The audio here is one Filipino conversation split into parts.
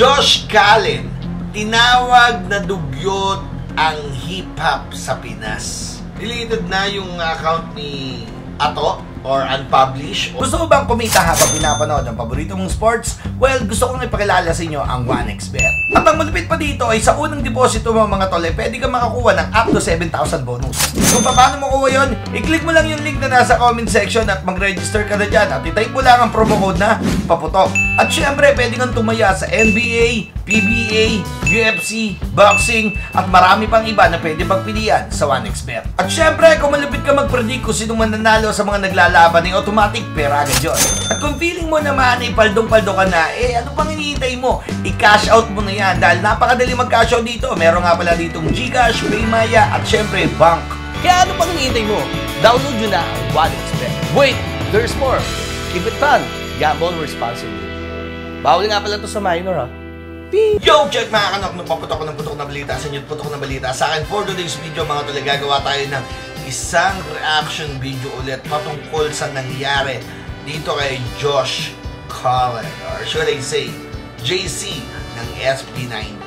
Josh Callen, tinawag na dugyot ang hip-hop sa Pinas. Deleted na yung account ni Ato or unpublished. Gusto mo bang kumita habang pinapanood ang paborito mong sports? Well, gusto kong ipakilala sa inyo ang 1xBet. At ang malupit pa dito ay sa unang deposito mo mga tol, pwede kang makakuha ng up to 7,000 bonus. Kung paano makuha yun, i-click mo lang yung link na nasa comment section at mag-register ka na dyan at i-type mo lang ang promo code na paputok. At syempre, pwede kang tumaya sa NBA, PBA, UFC, boxing, at marami pang iba na pwede pagpilian sa 1xBet. At syempre, kung malupit ka mag-predict kung sinong mananalo sa mga naglalaban, ay automatic pera agad yun. At kung feeling mo naman ay paldong-paldo ka na, ano pang hinihintay mo? I-cash out mo na yan dahil napakadali mag-cash out dito. Meron nga pala ditong GCash, Paymaya, at syempre, bank. Kaya ano pang hinihintay mo? Download nyo na ang 1xBet. Wait, there's more. Keep it fun. Gamble responsibly. Bawal nga pala ito sa minor, ha? Yo, check mga kanok, magpaputok ng putok na balita sa inyo, putok na balita sa akin. For today's video mga tol, gagawa tayo ng isang reaction video ulit patungkol sa nangyari dito kay Josh Callen, or should I say JC ng SB19.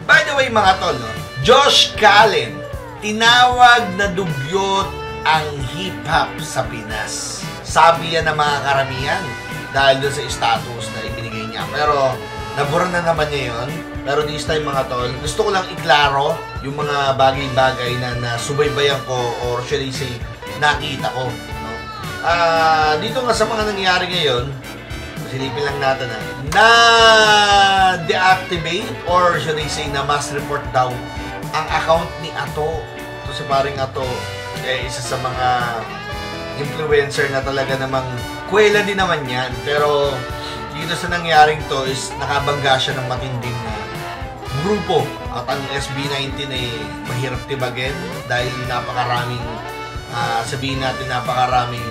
By the way mga tol, Josh Callen, tinawag na dugyot ang hip-hop sa Pinas. Sabi yan ng mga karamihan dahil doon sa status na ibinigay niya. Pero nabura na naman niya yun. Pero this time mga tol, gusto ko lang iklaro yung mga bagay-bagay na nasubaybayan ko or should I say, nakita ko. No? Dito nga sa mga nangyayari ngayon, silipin lang natin na deactivate or should I say, na mass report daw ang account ni Ato. Ito si paring Ato, isa sa mga influencer na talaga namang kwela din naman yan. Pero dito sa nangyaring to is nakabangga siya ng matinding grupo at ang SB19 ay mahirap tibagin dahil napakaraming sabihin natin napakaraming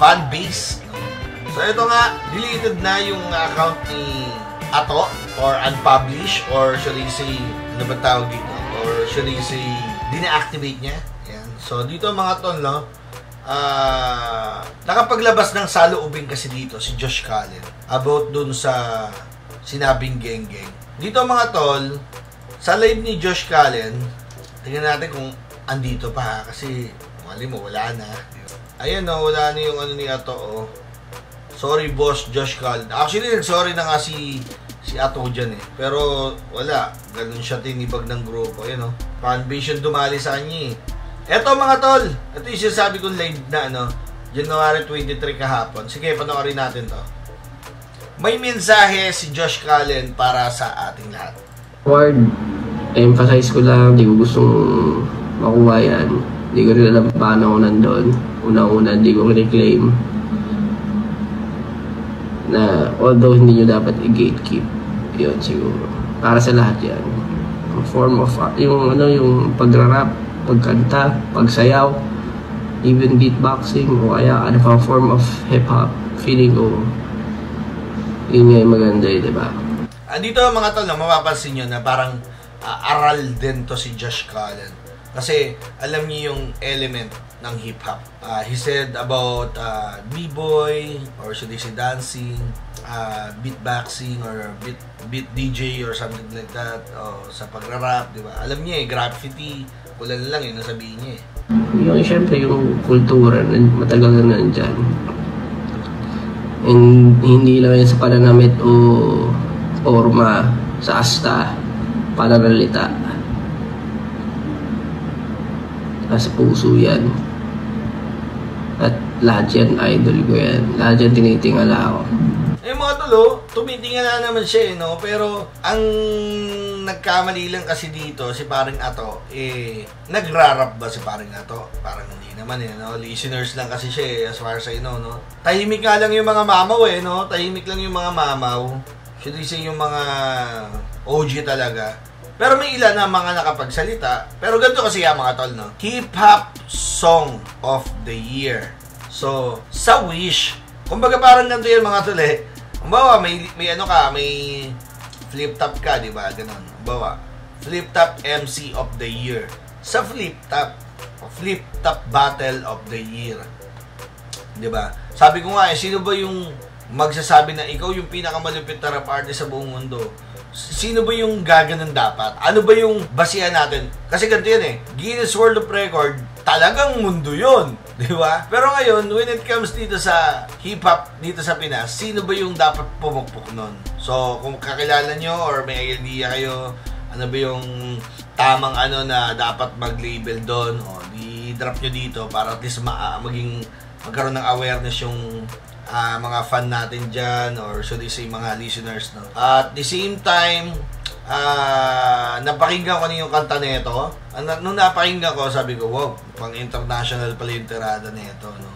fan base. So ito nga, deleted na yung account ni Ato or unpublished or should I say, ano ba tawag dito? Or should I say, dina-activate niya. Yan. So dito mga tol, no? Nakapaglabas ng saloobin kasi dito si Josh Callen about dun sa sinabing geng-geng. Dito mga tol, sa live ni Josh Callen, tingnan natin kung andito pa kasi mali mo, wala na. Ayan o, wala na yung ano ni Ato o. Sorry boss Josh Callen. Actually, sorry na nga si Ato dyan eh. Pero wala, ganun siya tinibag ng grupo. Ayan o, fanbase yung dumali sa kanya eh. Eto mga tol, ito yung sinasabi kong live na January 23 kahapon. Sige, panoorin natin to. May mensahe si Josh Callen para sa ating lahat. Word, emphasize ko lang, di ko gustong makuha yan. Di ko rin alam paano ako nandun. Una-una, di ko reclaim na although hindi nyo dapat i-gatekeep. Yun siguro. Para sa lahat yan. Form of, yung pagra-rap, pagkanta, pagsayaw, even beatboxing, o kaya ano pang form of hip-hop, feeling ko, yun nga yung maganda eh, diba? Dito mga tol, mapapansin nyo na parang aral din to si Josh Callen. Kasi alam niyo yung element ng hip-hop. He said about b-boy, or should I say dancing, beatboxing, or beat DJ, or something like that, o sa pagra-rap, diba? Alam niya eh, graffiti, wala na lang yun, nasabihin niya eh. Yung syempre yung kultura, matagal na nandyan. And hindi lang yan sa pananamit o forma, sa asta, pananalita. Sa puso yan. At lahat yan, idol ko yan. Lahat yan tinitingala ako. Mga tulo, tumitingala naman siya eh, no? Pero ang nagkamali lang kasi dito, si paring Ato, nagra-rap ba si paring Ato? Parang hindi naman eh, no? Listeners lang kasi siya eh, as far as I know, no? Tahimik nga lang yung mga mamaw eh, no? Tahimik lang yung mga mamaw. Should I say yung mga OG talaga. Pero may ilan na mga nakapagsalita. Pero ganito kasi mga tol, no? Hip-Hop Song of the Year. So, sa Wish, kumbaga parang ganito yan mga tol eh. Kumbawa, may flip top ka, di ba? Ganun. Kumbawa, flip top MC of the Year. Sa flip top Battle of the Year. Di ba? Sabi ko nga, sino ba yung magsasabi na ikaw yung pinakamalupit na rap artist sa buong mundo. Sino ba yung gaganon dapat? Ano ba yung basihan natin? Kasi ganito yan eh. Guinness World of Record, talagang mundo yun. Di ba? Pero ngayon, when it comes dito sa hip-hop, dito sa Pinas, sino ba yung dapat pumukpok nun? So, kung kakilala nyo or may idea kayo, ano ba yung tamang ano na dapat mag-label doon, o di-drop nyo dito para at least magkaroon ng awareness yung mga fan natin dyan, or should I say mga listeners, no? At the same time, napakinggan ko na yung kanta nito. Nung napakinggan ko, sabi ko, wow, pang international pala yung tirada nito, no?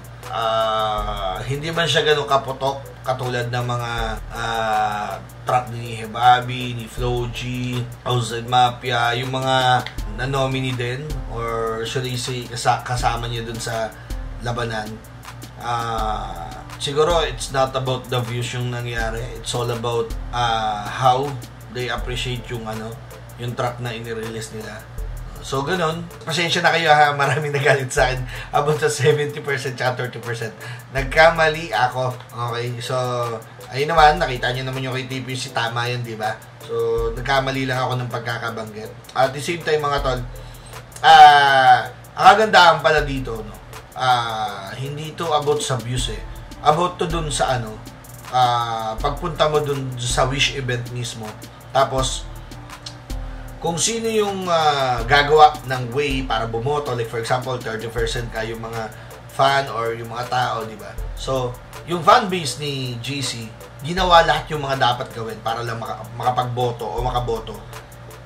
Hindi man siya ganun kaputok katulad ng mga track ni Hebabi, ni Flo G, Outside Mafia, yung mga na-nominee din, or should I say kasama niya dun sa labanan. Siguro it's not about the views yung nangyari, it's all about how they appreciate yung track na inirelease nila. So ganun, pasensya na kayo ha, maraming nagalit sa akin about sa 70% at 30%. Nagkamali ako. Okay, so ayun naman, nakita niyo naman yung kay TPC, tama yun, di ba? So nagkamali lang ako ng pagkakabanggit. At the same time mga tol, ang kagandahan pala dito, no? Hindi to about sa views eh. About to dun sa pagpunta mo dun sa wish event mismo. Tapos kung sino yung gagawa ng way para bumoto, like for example 30% ka yung mga fan or yung mga tao, di ba? So yung fan base ni JC, ginawa lahat yung mga dapat gawin para lang makapagboto o makaboto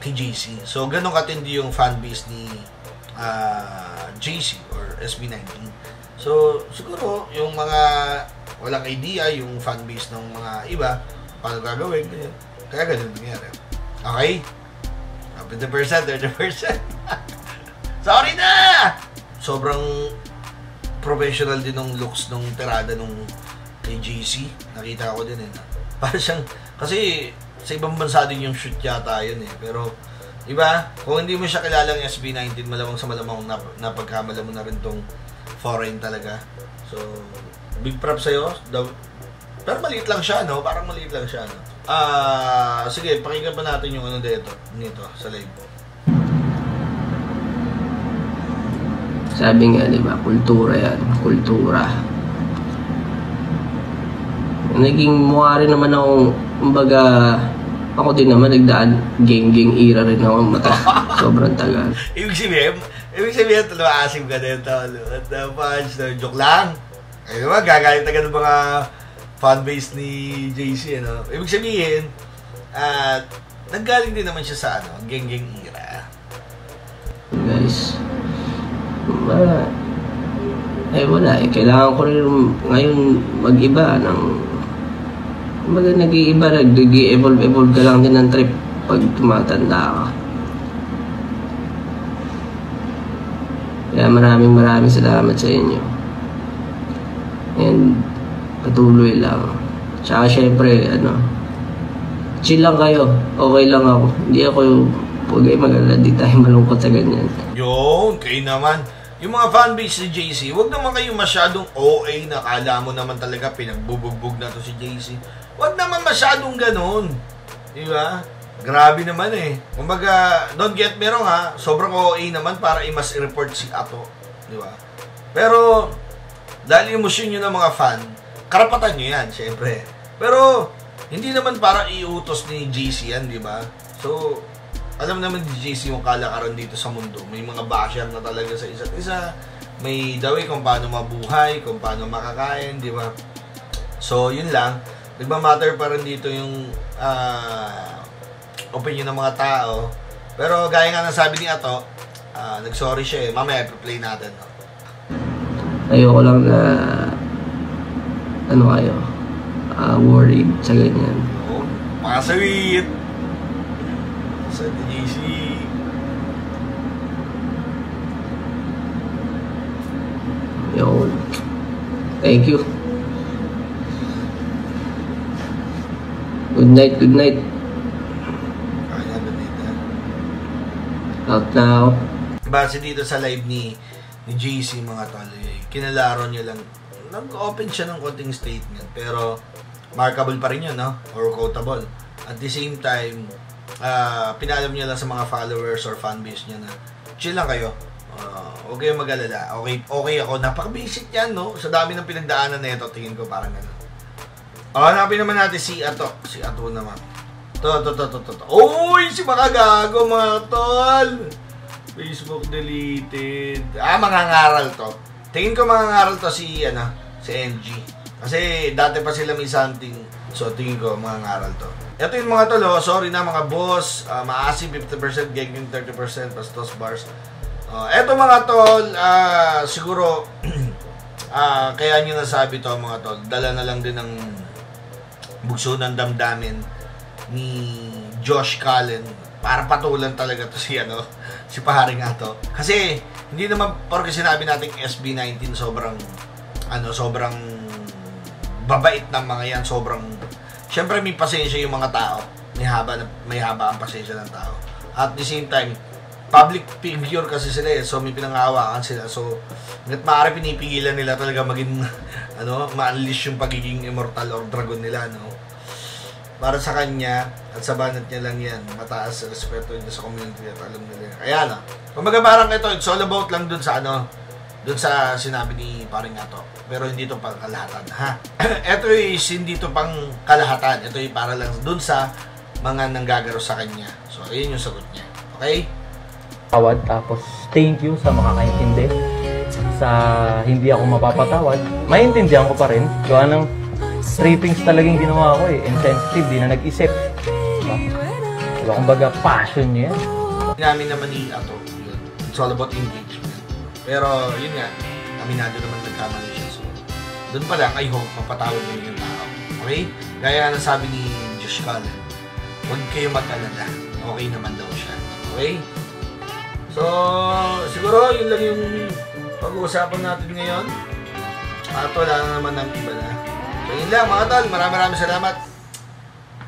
kay JC. So ganun katindi yung fan base ni JC or SB19. So siguro yung mga walang idea yung fan base ng mga iba paano gagawin, kaya ganun nangyari. Okay? 50%, 30%. Sorry na! Sobrang professional din ng looks nung tirada nung kay JC. Nakita ko din eh. Para siyang, kasi sa ibang bansa din yung shoot yata yun eh. Pero, iba, kung hindi mo siya kilalang SB19, malamang sa malamang napagkamala mo na rin tong foreign talaga. So, big props sa'yo. Pero maliit lang siya, no? Parang maliit lang siya, no? Sige, pakinggan pa natin yung nito sa live. Sabi nga, di ba, kultura yan, kultura. Naging mukha rin naman ako, kumbaga, ako din naman, nagdaan, gang era rin ako, sobrang tagal. Ibig sabihin, asim ka din, talo. At punch, joke lang. Ay naman, gagalit agad ng mga fanbase ni JC, ano? Ibig sabihin, nanggaling din naman siya sa gang era. Guys, wala eh. Kailangan ko rin ngayon mag-iba ng nag-iiba, nag-evolve ka lang din ng trip pag tumatanda ka. Kaya maraming salamat sa inyo. And patuloy lang. Tsaka syempre, chill lang kayo. Okay lang ako. Hindi ako huwag kayo mag-alala. Di tayo malungkot sa ganyan. Yun, kayo naman. Yung mga fanbase ni JC, huwag naman kayo masyadong OA na kala mo naman talaga pinagbubugbog na to si JC. Huwag naman masyadong ganun. Di ba? Grabe naman eh. Kumbaga, don't get me wrong ha, sobrang OA naman para i-mass report si Ato. Di ba? Pero, dahil emosyon nyo ng mga fan, karapatan nyo yan, syempre. Pero, hindi naman para iutos ni JC yan, di ba? So, alam naman ni JC yung kalakaran dito sa mundo. May mga basher na talaga sa isa't isa. May dawi kung paano mabuhay, kung paano makakain, di ba? So, yun lang. Nagmamatter pa rin dito yung opinion ng mga tao. Pero, gaya nga ng sabi ni Ato, nag-sorry siya eh. Mamaya, i-play natin. No? Ayoko lang na kayo, worried sa ganyan. Oo, makasawit. Sa JC. Yo, thank you. Good night. Out now. Base dito sa live ni JC mga tol, kinalaro niya lang, nag-open siya ng konting statement, pero markable pa rin yun, no? Or quotable. At the same time, pinalam niya lang sa mga followers or fanbase niya na chill lang kayo. Huwag kayong mag-alala. Okay ako. Napaka-basic yan, no? Sa dami ng pinagdaanan na ito, tingin ko parang gano'n. Hanapin naman natin si Ato. Si Ato naman. Uy! Si Makagago, mga tol! Facebook deleted. Mangangaral to. Tingin ko mangangaral to si NG. Kasi dati pa sila may something. So, tingin ko mangangaral to. Ito yung mga tol, sorry na mga boss. Maasi 50%, Genking 30%, Pastos Bars. Eto mga tol, siguro, kaya nyo nasabi to mga tol, dala na lang din ng bugso ng damdamin ni Josh Cullen para patulan talaga to si paharing Ato. Kasi hindi naman porque sinabi nating SB19 sobrang babait ng mga yan, sobrang syempre may pasensya yung mga tao. May haba ang pasensya ng tao. At the same time, public figure kasi sila so may pinangahawakan sila. So, hanggat maaari pinipigilan nila talaga maging ma-unleash yung pagiging immortal or dragon nila, no? Para sa kanya at sa banat niya lang yan, mataas respeto niya sa community at alam nila. Kaya kumbaga parang ito, it's all about lang dun sa sinabi ni paring Ato. Pero hindi ito pang kalahatan, ha? Ito is hindi ito pang kalahatan. Ito ay para lang dun sa mga nanggagaro sa kanya. So, ayun yung sagot niya. Okay? Tawad, tapos thank you sa makakaintindi, sa hindi ako mapapatawad, maintindihan ko pa rin gawa ng trippings talagang ginawa ko insensitive, di na nag-isip, diba? Diba, kumbaga passion niya yan. Namin naman ni Ato, yun. It's all about engagement. Pero yun nga, aminado naman nagkamali siya. So, doon pa lang, I hope mapatawad niyo yung tao. Okay? Gaya na sabi ni Josh Cullen, huwag kayo mag-alala, okay naman daw siya. Okay? So, siguro yun lang yung pag-uusapan natin ngayon. At wala na naman ng iba na. So, yun lang mga tol. Maraming salamat.